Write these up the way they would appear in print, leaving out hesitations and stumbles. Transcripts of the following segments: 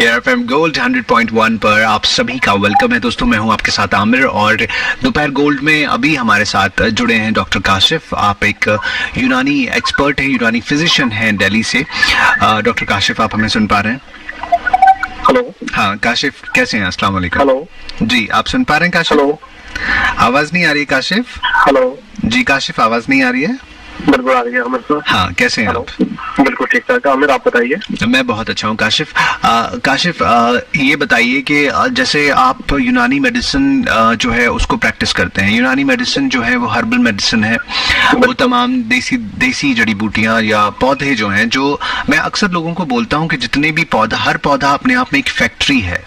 FM gold 100.1 पर आप सभी का वेलकम है दोस्तों। मैं हूं आपके साथ आमिर और दोपहर गोल्ड में अभी हमारे साथ जुड़े हैं डॉक्टर काशिफ। आप एक यूनानी एक्सपर्ट हैं, यूनानी फिजिशियन हैं दिल्ली से। डॉक्टर काशिफ, आप हमें सुन पा रहे हैं? हेलो। हाँ काशिफ, कैसे हैं? अस्सलाम वालेकुम। हेलो जी, आप सुन पा रहे हैं काशिफ? हेलो। आवाज नहीं आ रही काशिफ? हेलो जी काशिफ, आवाज नहीं आ रही है? बिल्कुल आ रही है आमिर सर। हाँ, कैसे हैं आप? बिल्कुल ठीक ठाक। आमिर आप बताइए। मैं बहुत अच्छा हूँ काशिफ। काशिफ, ये बताइए कि जैसे आप यूनानी मेडिसिन जो है उसको प्रैक्टिस करते हैं। यूनानी मेडिसिन जो है वो हर्बल मेडिसिन है, वो तमाम देसी जड़ी बूटियां या पौधे जो हैं, जो मैं अक्सर लोगों को बोलता हूँ कि जितने भी पौधा, हर पौधा अपने आप में एक फैक्ट्री है।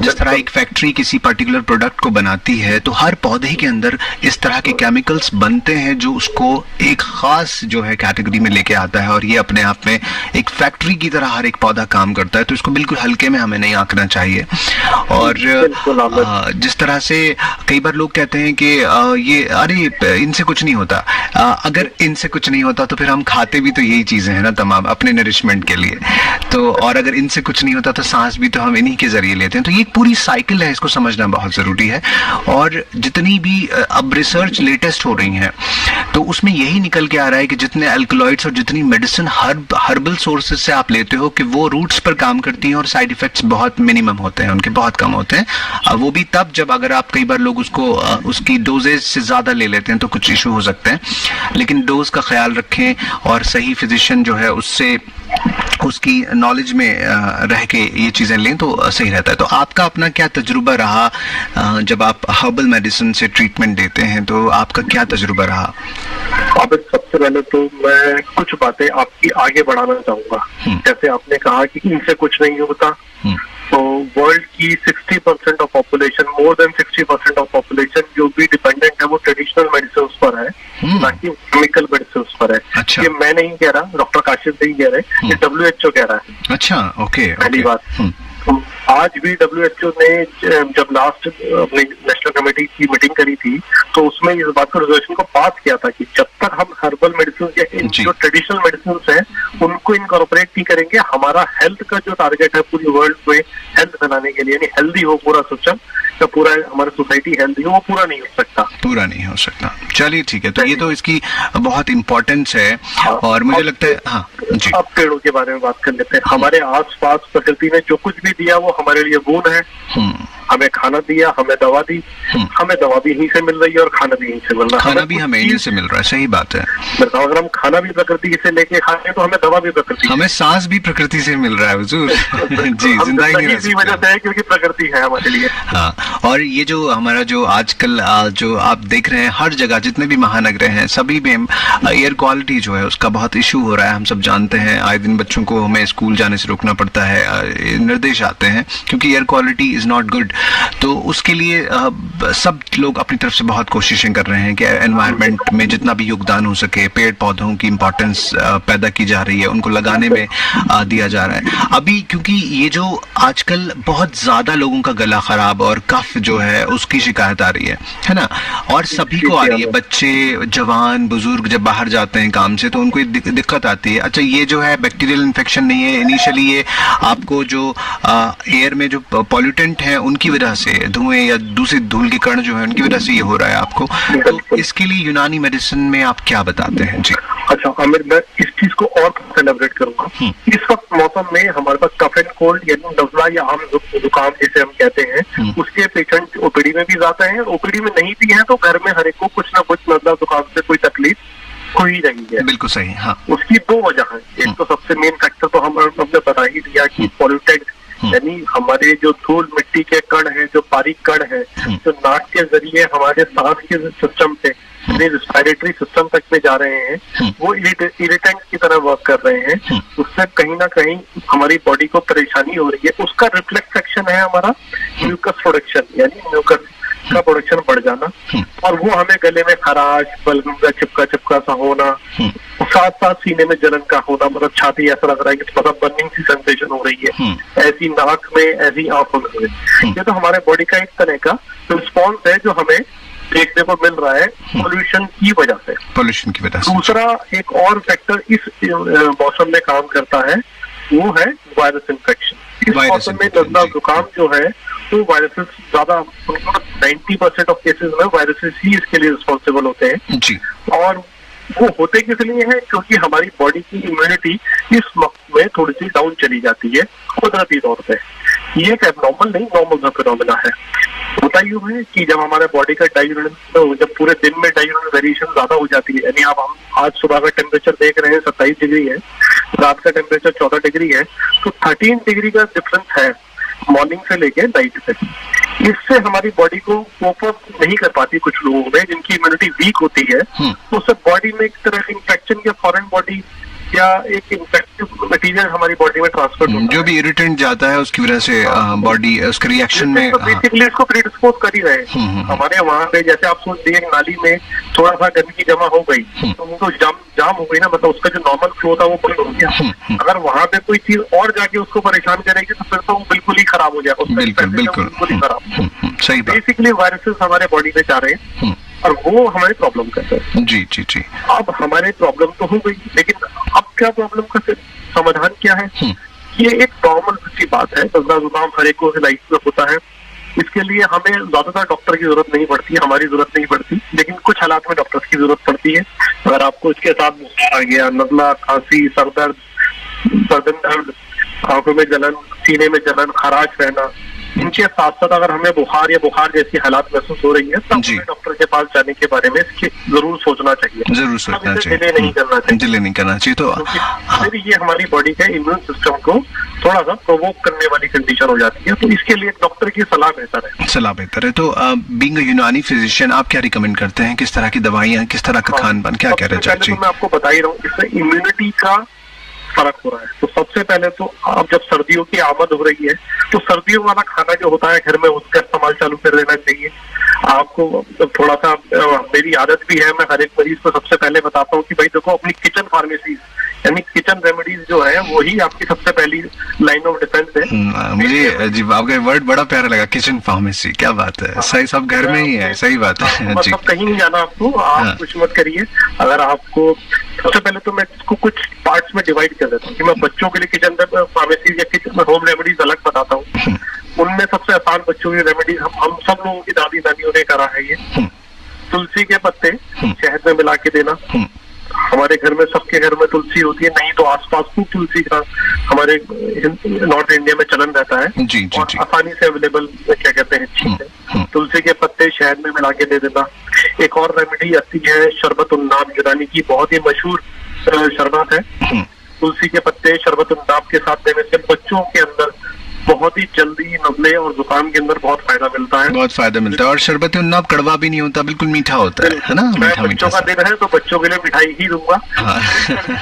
जिस तरह एक फैक्ट्री किसी पर्टिकुलर प्रोडक्ट को बनाती है, तो हर पौधे के अंदर इस तरह के केमिकल्स बनते हैं जो उसको एक खास जो है कैटेगरी में लेके आता है, और ये अपने आप में एक फैक्ट्री की तरह हर एक पौधा काम करता है। तो इसको बिल्कुल हल्के में हमें नहीं आंकना चाहिए। और जिस तरह से कई बार लोग कहते हैं कि ये अरे इनसे कुछ नहीं होता, अगर इनसे कुछ नहीं होता तो फिर हम खाते भी तो यही चीजें हैं ना तमाम, अपने नरिशमेंट के लिए। तो और अगर इनसे कुछ नहीं होता तो सांस भी तो हम इन्हीं के जरिए लेते हैं। तो ये एक पूरी साइकिल है, इसको समझना बहुत जरूरी है। और जितनी भी अब रिसर्च लेटेस्ट हो रही है तो उसमें यही निकल के आ रहा है कि जितने अल्कलॉइड्स और जितनी मेडिसिन हर्बल सोर्सेज से आप लेते हो कि वो रूट्स पर काम करती हैं और साइड इफेक्ट्स बहुत मिनिमम होते हैं, उनके बहुत कम होते हैं। वो भी तब जब अगर आप कई बार लोग उसको उसकी डोजेज से ज्यादा ले लेते हैं तो कुछ इशू हो सकते हैं। लेकिन डोज का ख्याल रखें और सही फिजिशियन जो है उससे उसकी नॉलेज में रह के ये चीजें लें तो सही रहता है। तो आपका अपना क्या तजुर्बा रहा जब आप हर्बल मेडिसिन से ट्रीटमेंट देते हैं, तो आपका क्या तजुर्बा रहा? अब सबसे पहले तो मैं कुछ बातें आपकी आगे बढ़ाना चाहूंगा। जैसे आपने कहा कि इनसे कुछ नहीं होता, तो वर्ल्ड की 60% of population, more than 60% of population जो भी डिपेंडेंट है वो ट्रेडिशनल मेडिसिन पर है, ना कि केमिकल मेडिसिन पर है। अच्छा। ये मैं नहीं कह रहा, डॉक्टर काशिफ नहीं कह रहे, ये WHO कह रहा है। अच्छा, ओके। पहली बात, आज भी WHO ने जब लास्ट अपनी नेशनल कमेटी की मीटिंग करी थी तो उसमें इस बात को रेजोल्यूशन को पास किया था कि जब तक हम हर्बल मेडिसिन या जो ट्रेडिशनल मेडिसिन हैं उनको इनकॉर्पोरेट नहीं करेंगे, हमारा हेल्थ का जो टारगेट है पूरी वर्ल्ड में हेल्थ बनाने के लिए, यानी हेल्दी हो पूरा सिस्टम, तो पूरा हमारी सोसाइटी हेल्दी हो, वो पूरा नहीं हो सकता। पूरा नहीं हो सकता। चलिए ठीक है, तो ये तो इसकी बहुत इम्पोर्टेंस है। और मुझे लगता है हाँ जी। अब पेड़ों के बारे में बात कर लेते हैं। हमारे आसपास प्रकृति ने जो कुछ भी दिया वो हमारे लिए गुण है। हमें खाना दिया, हमें दवा दी, हमें दवा भी यहीं से मिल रही है और खाना भी यहीं से मिल रहा है। खाना भी हमें यहीं से मिल रहा है, सही बात है। बताओ, अगर हम खाना भी प्रकृति से लेके खाएं तो हमें दवा भी प्रकृति, हमें सांस भी प्रकृति से मिल रहा है हुजूर। जी, जिंदगी इसी वजह से है क्योंकि प्रकृति है हमारे लिए। हाँ, और ये जो हमारा जो आजकल जो आप देख रहे हैं हर जगह जितने भी महानगर हैं सभी में एयर क्वालिटी जो है उसका बहुत इशू हो रहा है। हम सब जानते हैं, आए दिन बच्चों को हमें स्कूल जाने से रोकना पड़ता है, निर्देश आते हैं क्योंकि air quality is not good. तो उसके लिए सब लोग अपनी तरफ से बहुत कोशिशें कर रहे हैं कि एनवायरनमेंट में जितना भी योगदान हो सके, पेड़ पौधों की इंपॉर्टेंस पैदा की जा रही है, उनको लगाने में दिया जा रहा है। अभी क्योंकि ये जो आजकल बहुत ज्यादा लोगों का गला खराब और कफ जो है उसकी शिकायत आ रही है ना, और सभी को आ रही है। बच्चे, जवान, बुजुर्ग जब बाहर जाते हैं काम से तो उनको दिक्कत आती है। अच्छा, ये जो है बैक्टीरियल इन्फेक्शन नहीं है, इनिशियली ये आपको जो एयर में जो पॉल्यूटेंट है उनकी वजह से, धुएं या दूसरी धूल के कण जो है उनकी वजह से ये हो रहा है आपको। तो इसके लिए यूनानी मेडिसिन में आप क्या बताते हैं? जी। अच्छा आमिर, मैं इस चीज को और सेलिब्रेट करूंगा। इस वक्त मौसम में हमारे पास कफ एंड कोल्ड यानी नजला या आम जुकाम जिसे हम कहते हैं, उसके पेशेंट ओपीडी में भी जाते हैं। ओपीडी में नहीं भी है तो घर में हर एक को कुछ ना कुछ नजला जुकाम से कोई तकलीफ हो ही रही है। बिल्कुल सही। हाँ, उसकी दो वजह है। एक तो सबसे मेन फैक्टर तो हमने बता ही दिया कि पॉल्यूटेंट, यानी हमारे जो धूल मिट्टी के कण है, जो बारीक कण है, जो नाक के जरिए हमारे सांस के सिस्टम पे, रेस्पिरेटरी सिस्टम तक में जा रहे हैं, वो इरिटेंट की तरह वर्क कर रहे हैं। उससे कहीं ना कहीं हमारी बॉडी को परेशानी हो रही है। उसका रिफ्लेक्शन है हमारा म्यूकस प्रोडक्शन, यानी म्यूकस का प्रोडक्शन बढ़ जाना, और वो हमें गले में खराश, बलगम का चिपका सा होना, साथ साथ सीने में जलन का होना, मतलब छाती ऐसा लग रहा है कि मतलब बर्निंग सी सेंसेशन हो रही है, ऐसी नाक में, ऐसी आंखों में हो रही है। ये तो हमारे बॉडी का एक तरह का रिस्पॉन्स है जो हमें देखने को मिल रहा है पोल्यूशन की वजह से। पोल्यूशन की वजह से। दूसरा एक और फैक्टर इस मौसम में काम करता है, वो है वायरस इन्फेक्शन। इस मौसम में नजला जुकाम जो है तो वायरसेस ज्यादा, 90% ऑफ केसेस में वायरसेस ही इसके लिए रिस्पॉन्सिबल होते हैं जी। और वो होते किस लिए है, क्योंकि हमारी बॉडी की इम्यूनिटी इस वक्त में थोड़ी सी डाउन चली जाती है कुदरती तौर पे। ये एक एबनॉर्मल नहीं, नॉर्मल सा फिनोमेना है। होता यूं है कि जब हमारे बॉडी का डाययूरेनल, जब पूरे दिन में डाययूरेनल वेरिएशन ज्यादा हो जाती है, यानी आप हम आज सुबह का टेम्परेचर देख रहे हैं 27 डिग्री है, रात का टेम्परेचर 14 डिग्री है, तो 13 डिग्री का डिफरेंस है मॉर्निंग से लेके नाइट तक। इससे हमारी बॉडी को कोप अप नहीं कर पाती कुछ लोगों में, जिनकी इम्यूनिटी वीक होती है, तो उससे बॉडी में एक तरह का इन्फेक्शन या फॉरेन बॉडी या एक इन्फेक्टिव मटीरियल हमारी बॉडी में ट्रांसफर होता है, जो भी इरिटेंट जाता है उसकी वजह से बॉडी उसके रिएक्शन में बेसिकली इसको प्रीडिस्पोज कर ही रहे हैं। हमारे वहाँ पे जैसे आप सोच लीजिए नाली में थोड़ा सा गंदगी जमा हो गई तो उनको जाम हो गई ना, मतलब उसका जो नॉर्मल फ्लो था वो बंद हो गया। अगर वहाँ पे कोई चीज और जाके उसको परेशान करेगी तो फिर तो वो बिल्कुल ही खराब हो जाएगा, बिल्कुल ही खराब। सही बात। बेसिकली वायरसेस हमारे बॉडी में जा रहे हैं और वो हमारे प्रॉब्लम करते हैं। जी जी जी। अब हमारे प्रॉब्लम तो हो गई, लेकिन अब क्या प्रॉब्लम का समाधान क्या है? ये एक नॉर्मल सी बात है, नजला जुकाम हर एक को लाइफ में होता है। इसके लिए हमें ज्यादातर डॉक्टर की जरूरत नहीं पड़ती, हमारी जरूरत नहीं पड़ती, लेकिन कुछ हालात में डॉक्टर की जरूरत पड़ती है। अगर आपको इसके साथ बुखार आ गया, नजला, खांसी, सरदर्द, गर्दन दर्द, आंखों में जलन, सीने में जलन, खराश रहना, इनके साथ साथ अगर हमें बुखार या बुखार जैसी हालात महसूस हो रही है तब हमें डॉक्टर के पास जाने के बारे में जरूर सोचना चाहिए, जरूर सोचना चाहिए, डिले नहीं करना चाहिए, डिले नहीं करना चाहिए। तो फिर ये हमारी बॉडी के इम्यून सिस्टम को थोड़ा सा प्रोवोक करने वाली कंडीशन हो जाती है, तो इसके लिए डॉक्टर की सलाह बेहतर है। सलाह बेहतर है। तो बीइंग अ यूनानी फिजिशियन आप क्या रिकमेंड करते हैं, किस तरह की दवाइयाँ, किस तरह का खान पान, क्या कह रहे हैं? तो मैं आपको बता ही रहा हूँ, इससे इम्यूनिटी का फर्क हो रहा है। तो सबसे पहले तो अब जब सर्दियों की आमद हो रही है तो सर्दियों वाला खाना जो होता है घर में उसका इस्तेमाल चालू कर देना चाहिए। आपको थोड़ा सा, मेरी आदत भी है, मैं हर एक मरीज को सबसे पहले बताता हूँ कि भाई देखो अपनी किचन फार्मेसी यानी किचन रेमेडीज जो है वही आपकी सबसे पहली लाइन ऑफ डिफेंस है। मुझे जी आपका वर्ड बड़ा प्यारा लगा, किचन फार्मेसी, क्या बात है। सही, सब घर में ही है, सही बात है। मतलब कहीं नहीं जाना आपको, आप कुछ मत करिए। अगर आपको सबसे पहले तो मैं इसको कुछ पार्ट्स में डिवाइड कर देता हूँ कि मैं बच्चों के लिए किचन फार्मेसी या किचन होम रेमेडीज अलग बताता हूँ। उनमें सबसे आसान बच्चों की रेमेडीज हम सब लोगों की दादी नानियों ने करा है। ये तुलसी के पत्ते शहद में मिला के देना। हमारे घर में, सबके घर में तुलसी होती है, नहीं तो आसपास खूब तुलसी का हमारे नॉर्थ इंडिया में चलन रहता है जी, जी, और जी। आसानी से अवेलेबल क्या कहते हैं चीज है। तुलसी के पत्ते शहद में मिला के दे देना। एक और रेमेडी आती है शरबत उन्नाब, यूनानी की बहुत ही मशहूर शरबत है। तुलसी के पत्ते शरबत उन्नाब के साथ देने से बच्चों के अंदर बहुत ही जल्दी नजले और जुकाम के अंदर बहुत फायदा मिलता है। बहुत फायदा मिलता है और शरबत उन्नाब कड़वा भी नहीं होता, बिल्कुल मीठा होता है ना। मीठा बच्चों का दिन है तो बच्चों के लिए मिठाई ही दूंगा,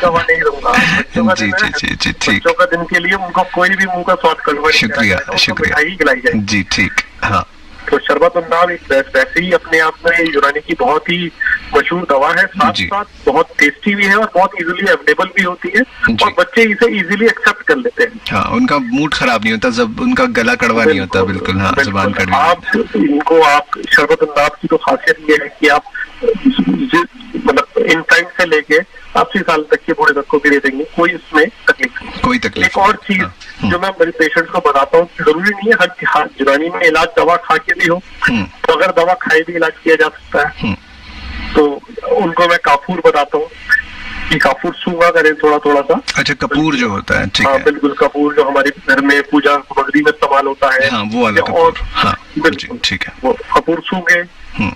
दवा नहीं दूंगा। जी जी जी जी ठीक। बच्चों का दिन के लिए उनको कोई भी मुंह का स्वाद कड़वा नहीं, शुक्रिया शुक्रिया, मिठाई खिलाई जाए जी ठीक। हाँ, तो शरबत उन्नाब एक वैसे ही अपने आप में यूनानी की बहुत ही मशहूर दवा है, साथ साथ बहुत टेस्टी भी है और बहुत इजीली अवेलेबल भी होती है और बच्चे इसे इजीली एक्सेप्ट कर लेते हैं। हाँ, उनका मूड खराब नहीं होता, जब उनका गला कड़वा नहीं होता, बिल्कुल। हाँ, जुबान कड़वी। आप शरबत उन्नाब की तो खासियत ये है कि आप मतलब इनफेंट से लेके 80 साल तक के बूढ़े तक को भी दे देंगे, कोई इसमें तकलीफ नहीं। कोई तकलीफ। एक और चीज जो मैं मेरे पेशेंट्स को बताता हूँ, जरूरी नहीं है हर यूनानी में इलाज दवा खा के भी हो, तो अगर दवा खाए भी इलाज किया जा सकता है। तो उनको मैं काफूर बताता हूँ कि काफूर सूंघा करें थोड़ा थोड़ा सा। अच्छा, कपूर जो होता है, ठीक है। बिल्कुल, कपूर जो हमारे घर में पूजा सामग्री में इस्तेमाल होता है। हाँ, वो वाला कपूर। हाँ, बिल्कुल ठीक है। वो कपूर सूंघे।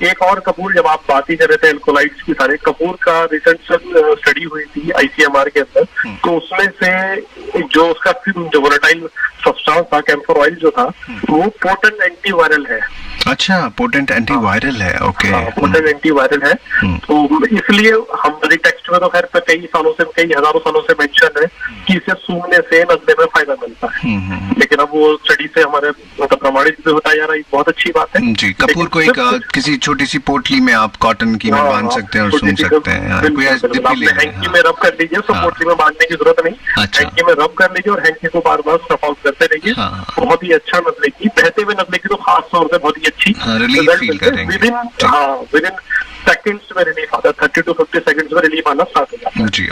एक और कपूर, जब आप बात ही कर रहे थे एल्कोलाइट्स की, सारे कपूर का रिसर्च स्टडी हुई थी ICMR के अंदर, तो उसमें से जो उसका जो वोलेटाइल सब्सटेंस था, कैम्फर ऑयल जो था, वो पोटेंट एंटीवायरल है। अच्छा, पोटेंट एंटीवायरल है, ओके। पोटेंट एंटीवायरल है, तो इसलिए हमारे टेक्स्ट में तो खैर कई हजारों सालों से मेंशन है कि इसे सूंघने से नजले में फायदा मिलता है। लेकिन अब वो स्टडी से हमारे मतलब प्रमाणित भी होता जा रहा है, बहुत अच्छी बात है। जी, कपूर को एक किसी छोटी सी पोटली में आप कॉटन की में बांध सकते हैं और सूंघ सकते हैं। हैंकी में रब कर लीजिए, तो पोटली में बांधने की जरूरत नहीं। हैंकी में रब कर लीजिए और हैंकी को बार बार स्टफ आउट करते रहिए। बहुत ही अच्छा नजले की, बहते हुए नजले की तो खास तौर से बहुत ही अच्छी रिलीफ फील करेंगे। विदिन सेकंड्स में रिलीफ आता है, 30 to 50 सेकंड्स में रिलीफ आना स्टार्ट हो जाता है। जी,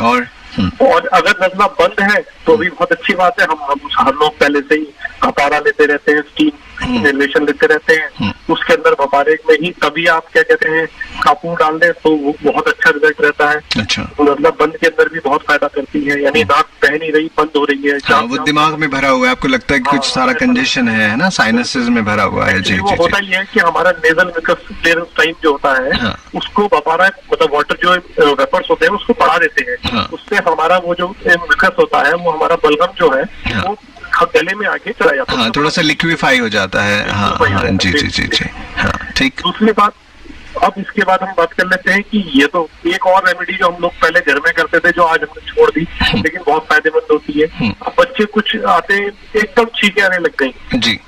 और अगर नजला बंद है तो भी बहुत अच्छी बात है। हम लोग पहले से ही भपारा लेते रहते हैं, स्टीम इनहेलेशन लेते रहते हैं, उसके अंदर भपारे में ही तभी आप क्या कहते हैं कापूर डाल दें तो वो बहुत अच्छा रिजल्ट रहता है। अच्छा, मतलब बंद के अंदर भी बहुत फायदा करती है, यानी नाक बह नहीं रही, बंद हो रही है। हाँ, वो दिमाग में भरा हुआ है, आपको लगता है कि कुछ सारा कंजेशन है ना, साइनसेस में भरा हुआ है। जी वो जी होता ही है कि हमारा नेजल मिकस क्लियरेंस टाइम जो होता है हाँ। उसको भपारा मतलब वाटर जो वेपर्स होते हैं उसको बढ़ा देते हैं। हाँ। उससे हमारा वो जो मिकस होता है वो हमारा बलगम जो है हाँ। वो गले में आके चला जाता है। हाँ, थोड़ा सा लिक्विफाई हो जाता है। हाँ हाँ, जी जी जी जी, हाँ ठीक। दूसरी बात, अब इसके बाद हम बात कर लेते हैं कि ये तो एक और रेमेडी जो हम लोग पहले घर में करते थे जो आज हमने छोड़ दी, लेकिन बहुत फायदेमंद होती है। अब बच्चे कुछ आते हैं एकदम छींके आने लग गई जी,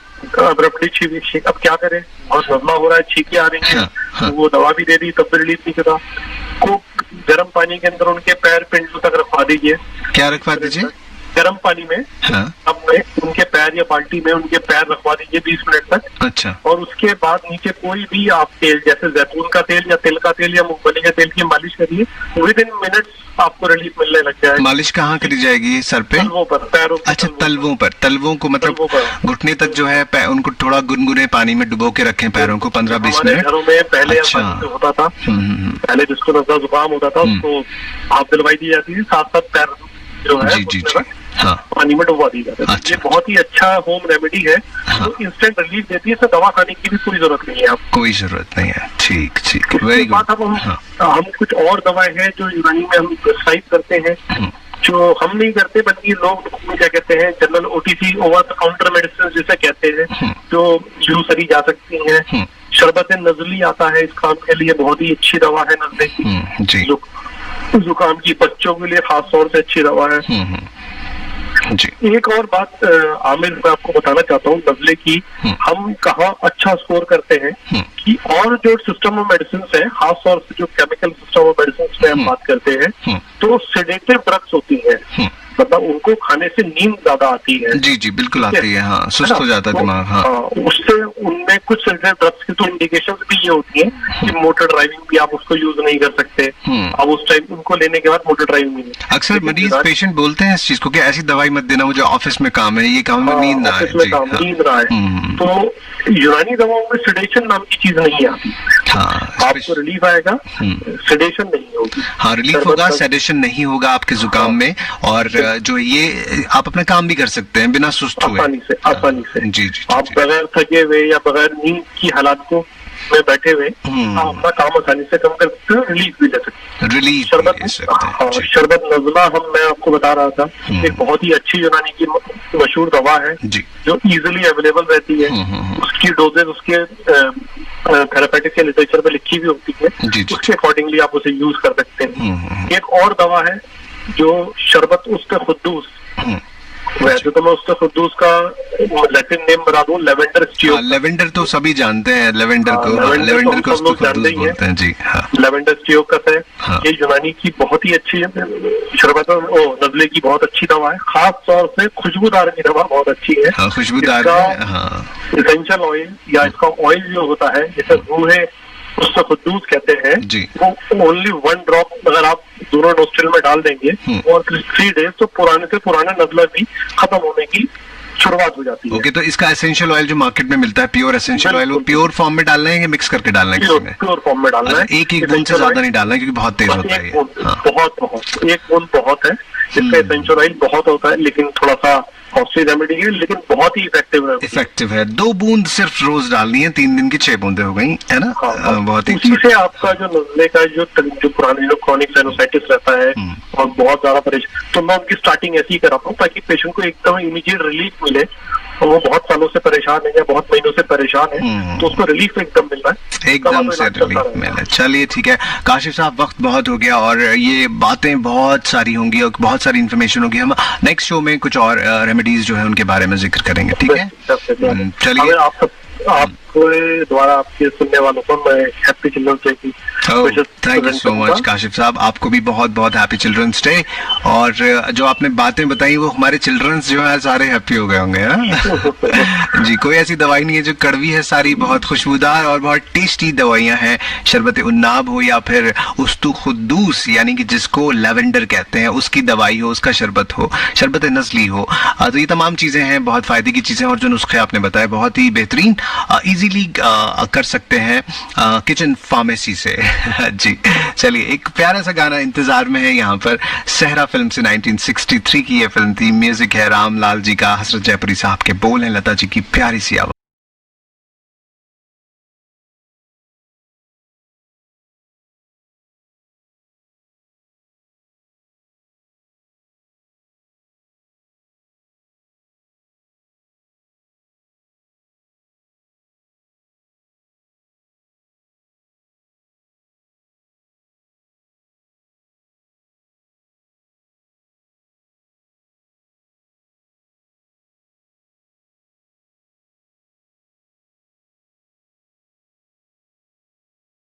अब्रप्टली छींक, अब क्या करें, बहुत नजला हो रहा है, छींके आ रही है। हाँ, हाँ। तो वो दवा भी दे दी तब भी रिलीफ नहीं करा। को गर्म पानी के अंदर उनके पैर पिंडों तक रखवा दीजिए। क्या रखवा दीजिए? गर्म पानी में हाँ, अब में उनके पैर या बाल्टी में उनके पैर रखवा दीजिए 20 मिनट तक। अच्छा, और उसके बाद नीचे कोई भी आप तेल जैसे जैतून का तेल या तिल का तेल या मूंगफली के तेल की मालिश करिए, विद इन मिनट्स आपको रिलीफ मिलने लग जाएगा। मालिश कहाँ करी जाएगी? सर पे? तलवों पर, पैरों पे। अच्छा, तलवों पर। तलवों को मतलब तलवों पर। घुटने तक जो है उनको थोड़ा गुनगुने पानी में डुबो के रखें पैरों को 15-20 हमारे मिनट। घरों में पहले अच्छा। ऐसा होता था, हम्म। पहले जिसको नजला जुकाम होता था उसको भाप दिलवाई दी जाती थी, साथ साथ पैर जो है जी जी उसमें जी, हाँ, पानी में डुबा दी जाती है। अच्छा। ये बहुत ही अच्छा होम रेमेडी है हाँ। जो इंस्टेंट रिलीफ देती है, इससे दवा खाने की भी कोई जरूरत नहीं है आपको। कोई जरूरत नहीं है। ठीक ठीक, उसके वेरी बाद गुड। अब हाँ, हम कुछ और दवाएं हैं जो यूनानी में हम प्रिस्क्राइब करते हैं, जो हम नहीं करते बल्कि लोग क्या कहते हैं general OTC over the counter medicine जिसे कहते हैं, जो यूज करी जा सकती हैं। शरबत नजली आता है इस काम के लिए, बहुत ही अच्छी दवा है नजले की। जी जुकाम की बच्चों के लिए खास तौर से अच्छी दवा है। जी, एक और बात आमिर मैं आपको बताना चाहता हूँ नजले की, हम कहाँ अच्छा स्कोर करते हैं कि और जो सिस्टम ऑफ मेडिसिन है, खास तौर से जो केमिकल सिस्टम ऑफ मेडिसिन पे हम बात करते हैं, तो सेडेटिव ड्रग्स होती हैं, मतलब उनको खाने से नींद ज्यादा आती है। जी जी, बिल्कुल आती है। हाँ, सुस्त हो जाता है दिमाग। हाँ, उससे उनमें कुछ सेडेटिव ड्रग्स की तो इंडिकेशन भी ये होती है कि मोटर ड्राइविंग भी आप उसको यूज नहीं कर सकते। अब उस टाइम उनको लेने के बाद मोटर ड्राइविंग नहीं। अक्सर मरीज पेशेंट बोलते हैं इस चीज को कि ऐसी दवाई मत देना मुझे ऑफिस में काम है, ये काम में नींद ना आए। नींद ना आए। तो यूनानी दवाओं में सेडेशन नाम की चीज नहीं आती। हाँ, आपको रिलीफ आएगा, सेडेशन नहीं होगी। हाँ, रिलीफ होगा, सेडेशन नहीं होगा आपके जुकाम में, और जो ये आप अपना काम भी कर सकते हैं बिना सुस्त हुए, आसानी से। जी जी, आप बगैर थके हुए या बगैर नींद की हालातों में बैठे हुए आप अपना काम आसानी से कम कर सकते हो, रिलीफ भी ले सकते हैं। रिलीफ शरबत, ले सकते हैं। हाँ, शरबत नजला मैं आपको बता रहा था, एक बहुत ही अच्छी यूनानी की मशहूर दवा है जी, जो इजीली अवेलेबल रहती है। उसकी डोजेज उसके थेरेपेटिक के लिटरेचर पे लिखी भी होती है, जी, जी। उसके अकॉर्डिंगली आप उसे यूज कर सकते हैं। एक और दवा है जो शरबत उसके खुद्दूस, वैसे तो मैं उसके खुद्दूस का लैटिन नेम बता दूं, लेवेंडर स्टियो। लेवेंडर तो सभी जानते हैं, लेवेंडर को, लेवेंडर को उसको खुद्दूस बोलते हैं। जी हाँ, लेवेंडर स्टियोकस है। हाँ। ये यूनानी की बहुत ही अच्छी शरबत नजले की बहुत अच्छी दवा है, खास तौर से खुशबूदार की दवा बहुत अच्छी है। हाँ, खुशबूदार है। हाँ, इसेंशियल ऑयल या इसका ऑयल जो होता है जिसे रूहे उससे खुद्दूस कहते हैं जी। वो ओनली 1 ड्रॉप अगर आप दोनों नोस्ट्रिल में डाल देंगे और 3 डेज तो पुराने से पुराना नजला भी खत्म होने की शुरुआत हो जाती है। ओके, तो इसका एसेंशियल ऑयल जो मार्केट में मिलता है, प्योर एसेंशियल ऑयल, वो प्योर फॉर्म में डालना है या मिक्स करके डालना है किसी में? प्योर फॉर्म में डालना है। एक बूंद से ज्यादा नहीं डालना है क्योंकि बहुत तेज होता है ये। हाँ, बहुत एक बूंद बहुत है, इसका एसेंशियल ऑयल बहुत होता है, लेकिन थोड़ा सा कॉस्टली रेमेडी है, लेकिन बहुत ही इफेक्टिव है। 2 बूंद सिर्फ रोज डालनी है, 3 दिन की 6 बूंदें हो गई, है ना? बहुत ही उसी से आपका जो नजले का जो पुराने जो क्रॉनिक साइनोसाइटिस रहता है और बहुत ज्यादा परेशान, तो मैं उनकी स्टार्टिंग ऐसी ही कराता हूँ ताकि पेशेंट को एकदम इमीडिएट रिलीफ मिले। और वो बहुत सालों से परेशान है या बहुत महीनों से परेशान है, तो उसको रिलीफ एकदम मिल रहा है, एकदम से रिलीफ मिला। चलिए ठीक है काशिफ साहब, वक्त बहुत हो गया और ये बातें बहुत सारी होंगी और बहुत सारी इन्फॉर्मेशन होगी। हम नेक्स्ट शो में कुछ और रेमेडीज जो है उनके बारे में जिक्र करेंगे, ठीक है? चलिए आप आपके द्वारा आपके सुनने वालों को मैं हैप्पी चिल्ड्रंस डे की thank you so much Kashif साहब, आपको भी बहुत बहुत हैप्पी चिल्ड्रंस डे। और जो आपने बातें बताई वो हमारे चिल्ड्रंस जो है सारे हैप्पी हो गए होंगे हाँ? जी, कोई ऐसी दवाई नहीं है जो कड़वी है, सारी बहुत खुशबूदार और बहुत टेस्टी दवाइयां हैं। शरबत उन्नाब हो या फिर उस्तु खुद्दूस यानी कि जिसको लेवेंडर कहते हैं उसकी दवाई हो, उसका शरबत हो, शरबत नस्ली हो, तो ये तमाम चीजें हैं, बहुत फायदे की चीजें। और जो नुस्खे आपने बताए बहुत ही बेहतरीन, इजीली कर सकते हैं किचन फार्मेसी से जी। चलिए एक प्यारा सा गाना इंतजार में है यहाँ पर, सहरा फिल्म से 1963 की ये फिल्म थी। म्यूजिक है रामलाल जी का, हसरत जयपुरी साहब के बोल हैं, लता जी की प्यारी सी आवाज।